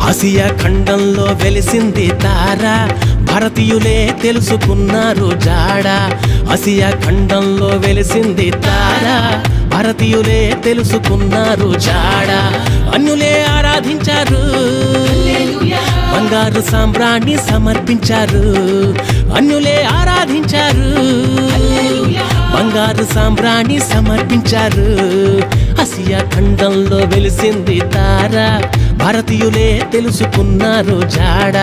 Asia ఖండంలో వెలిసింది తార, భారతీయులే తెలుసుకున్నారు జాడ. ఆసియా ఖండంలో వెలిసింది తార, భారతీయులే తెలుసుకున్నారు జాడ. అన్యులే ఆరాధించారు, బంగారు సాంబ్రాణి సమర్పించారు. అన్యులే ఆరాధించారు, బంగారు సాంబ్రాణి సమర్పించారు. ఆసియా ఖండంలో వెలిసింది తార, భారతీయులే తెలుసుకున్నారు జాడ.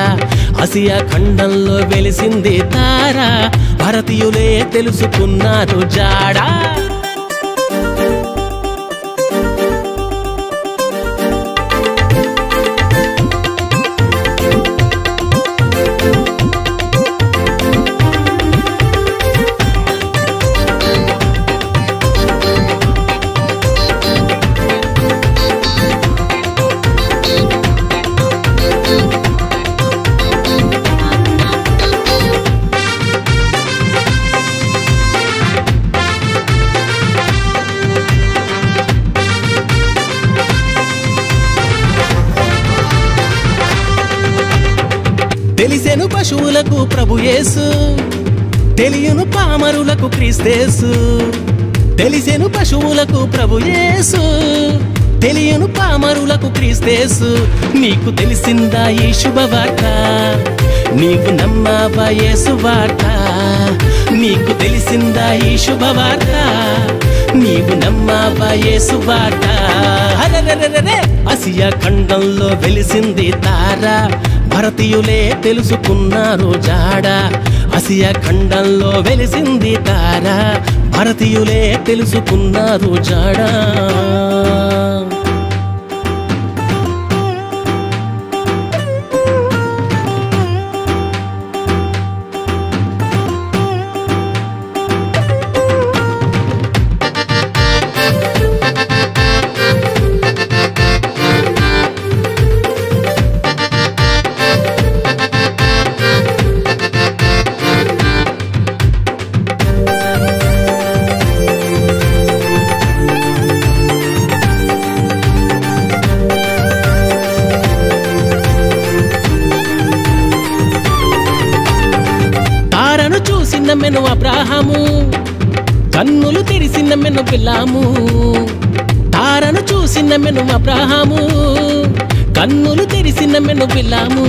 ఆసియా ఖండంలో వెలిసింది తార, భారతీయులే తెలుసుకున్నారు జాడ. తెలిసెను పశువులకు ప్రభు యేసు, తెలియను పామరులకు క్రీస్తేసు. తెలిసెను పశువులకు ప్రభు యేసు, తెలియను పామరులకు క్రీస్తేసు. నీకు తెలిసిందా ఈ శుభవార్త, నీకు నమ్మావా యేసు వార్త. నీకు తెలిసిందా ఈ శుభవార్త, నీవు నమ్మావా యేసు వార్త. ఆసియా ఖండంలో వెలిసింది తార, భారతీయులే తెలుసుకున్నారు జాడ. ఆసియా ఖండంలో వెలిసింది తార, భారతీయులే తెలుసుకున్నారు జాడ. చూసినమెను అబ్రాహాము, కన్నులు తెరిసినమెను బిలాము. తారను చూసినమెను అబ్రాహాము, కన్నులు తెరిసినమెను బిలాము.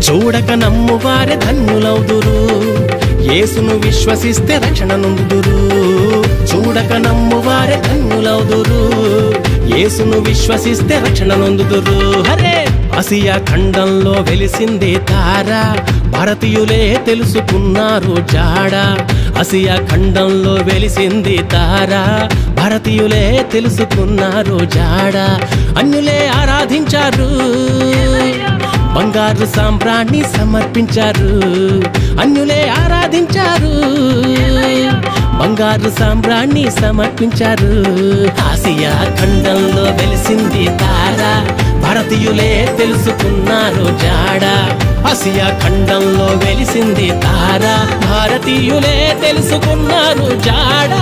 చూడక నమ్మువారే ధన్యులౌదురు, యేసును విశ్వసిస్తే రక్షణ నొందుదురు. చూడక నమ్మువారే ధన్యులౌదురు, యేసును విశ్వసిస్తే రక్షణ నొందుదురు. హరే ఆసియా ఖండంలో వెలిసింది తార, భారతీయులే తెలుసుకున్నారు జాడ. ఆసియా ఖండంలో వెలిసింది తార, భారతీయులే తెలుసుకున్నారు జాడ. అన్యులే ఆరాధించారు, బంగారు సాంబ్రాణి సమర్పించారు. అన్యులే ఆరాధించారు, బంగారు సాంబ్రాణి సమర్పించారు. ఆసియా ఖండంలో వెలిసింది తార, భారతీయులే తెలుసుకున్నారు జాడ. ఆసియా ఖండంలో వెలిసింది తార, భారతీయులే తెలుసుకున్నారు జాడ.